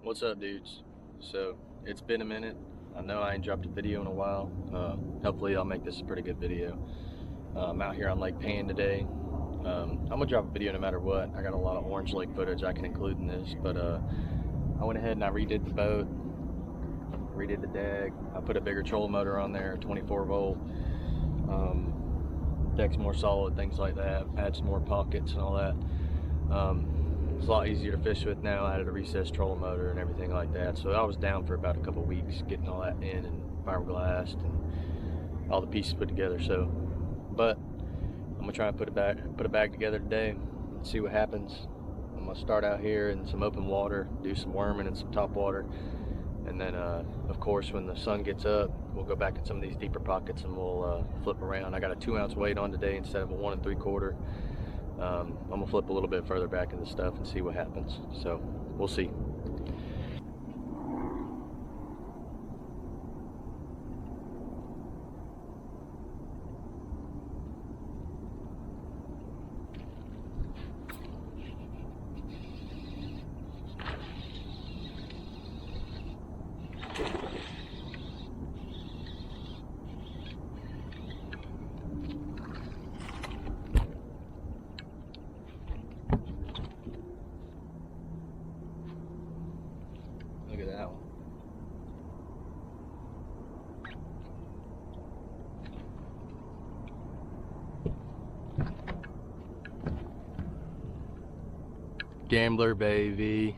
What's up, dudes? So it's been a minute. I know I ain't dropped a video in a while. Hopefully I'll make this a pretty good video. I'm out here on Lake Pan today. I'm gonna drop a video no matter what. I got a lot of Orange Lake footage I can include in this, but I went ahead and I redid the boat, redid the deck. I put a bigger trolling motor on there, 24 volt. Deck's more solid, things like that. Add some more pockets and all that. It's a lot easier to fish with now. I added a recessed trolling motor and everything like that. So I was down for about a couple weeks getting all that in and fiberglassed and all the pieces put together. So, but I'm gonna try and put a bag together today and see what happens. I'm gonna start out here in some open water, do some worming and some top water, and then of course when the sun gets up, we'll go back in some of these deeper pockets and we'll flip around. I got a 2-ounce weight on today instead of a 1 3/4. I'm gonna flip a little bit further back in the stuff and see what happens. So we'll see. Look at that one. Gambler, baby.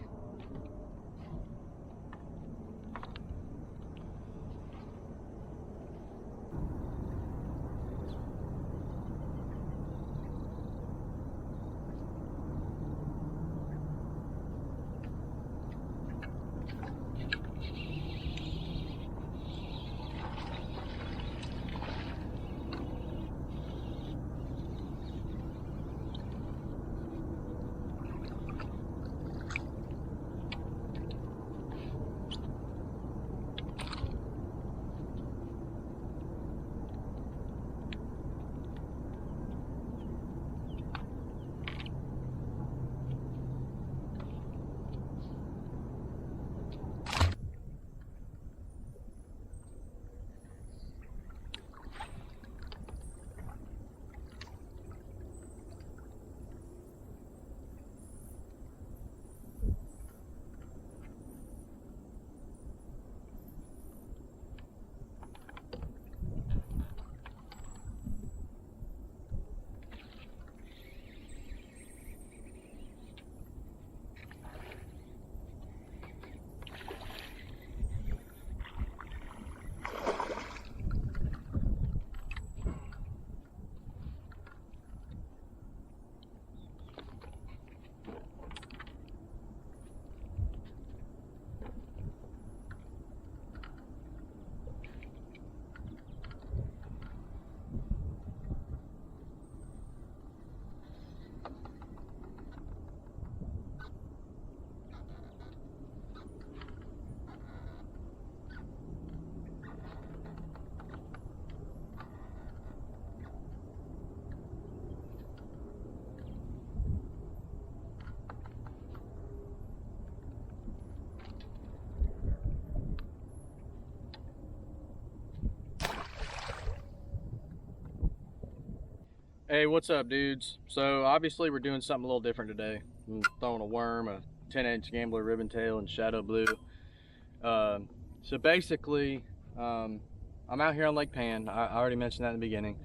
Hey, what's up, dudes? So obviously we're doing something a little different today. I'm throwing a worm, a 10-inch gambler ribbon tail in shadow blue. So basically, I'm out here on Lake Pan. I already mentioned that in the beginning.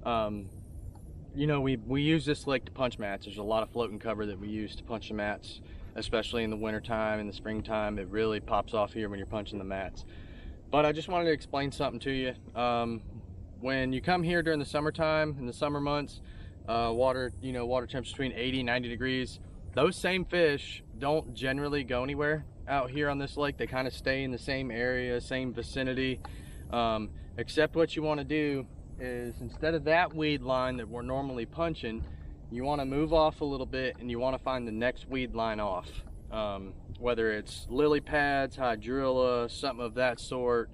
You know, we use this lake to punch mats. There's a lot of floating cover that we use to punch the mats, especially in the wintertime, in the springtime. It really pops off here when you're punching the mats. But I just wanted to explain something to you. When you come here during the summertime, in the summer months, water temperature between 80 and 90 degrees, those same fish don't generally go anywhere out here on this lake. They kind of stay in the same area, same vicinity, except what you want to do is, instead of that weed line that we're normally punching, you want to move off a little bit and you want to find the next weed line off. Whether it's lily pads, hydrilla, something of that sort,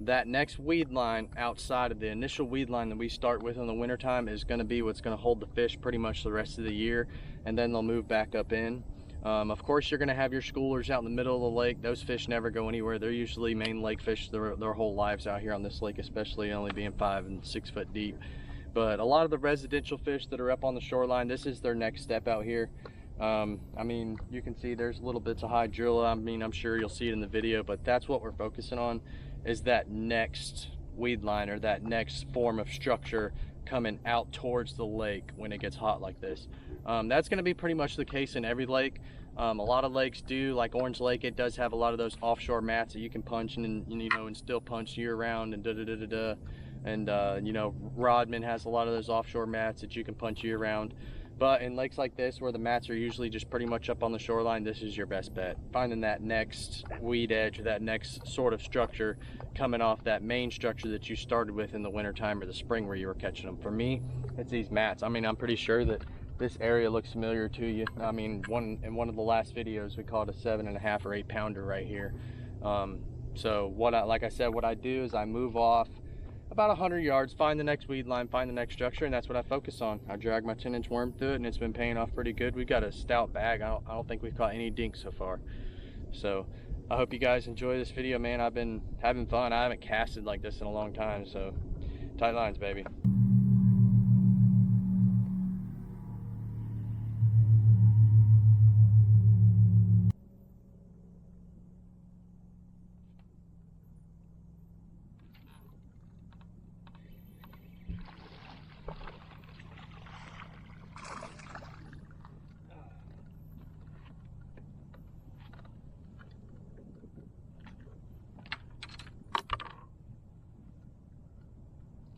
that next weed line outside of the initial weed line that we start with in the wintertime is going to be what's going to hold the fish pretty much the rest of the year, and then they'll move back up in. Of course, you're going to have your schoolers out in the middle of the lake. Those fish never go anywhere. They're usually main lake fish their whole lives out here on this lake, especially only being 5 and 6 foot deep. But a lot of the residential fish that are up on the shoreline, this is their next step out here. I mean, you can see there's little bits of hydrilla. I mean, I'm sure you'll see it in the video, but that's what we're focusing on, is that next weed line or that next form of structure coming out towards the lake when it gets hot like this. That's going to be pretty much the case in every lake. A lot of lakes do, like Orange Lake, it does have a lot of those offshore mats that you can punch and you know, and still punch year round and da-da-da-da-da. And you know, Rodman has a lot of those offshore mats that you can punch year round. But in lakes like this, where the mats are usually just pretty much up on the shoreline, this is your best bet. Finding that next weed edge or that next sort of structure coming off that main structure that you started with in the wintertime or the spring where you were catching them. For me, it's these mats. I mean, I'm pretty sure that this area looks familiar to you. I mean, in one of the last videos, we caught a 7.5 or 8 pounder right here. So like I said, what I do is I move off about 100 yards, find the next weed line, find the next structure, and that's what I focus on. I drag my 10-inch worm through it, and it's been paying off pretty good. We've got a stout bag. I don't think we've caught any dinks so far. So I hope you guys enjoy this video, man. I've been having fun. I haven't casted like this in a long time, so tight lines, baby.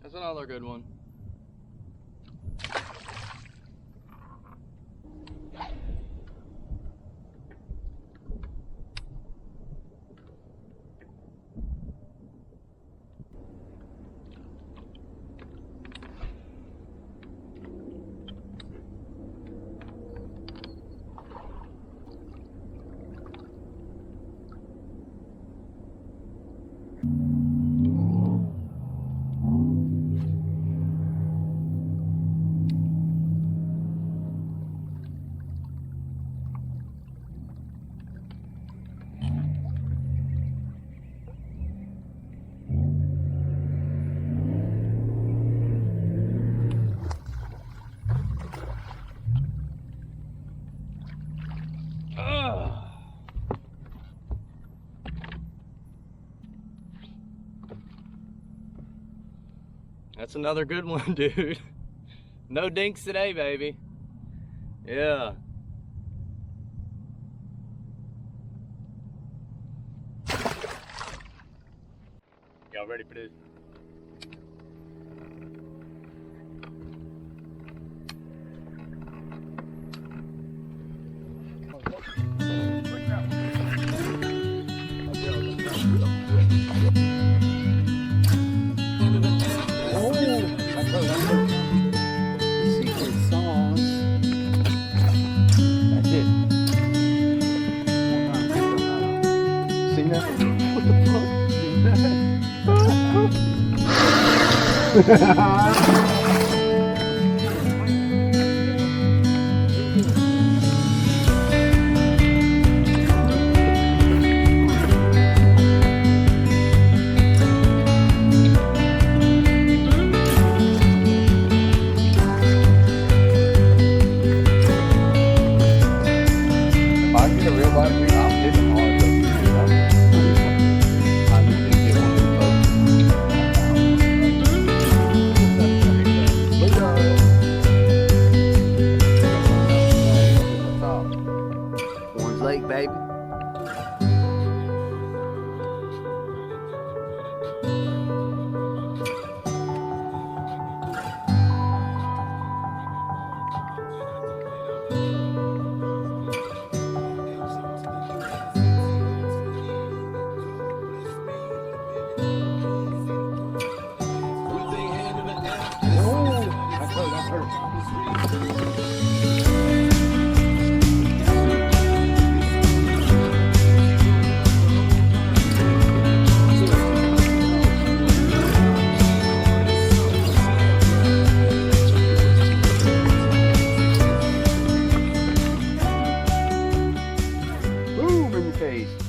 That's another good one. That's another good one, dude. No dinks today, baby. Yeah. Y'all ready for this? Baby. in the case.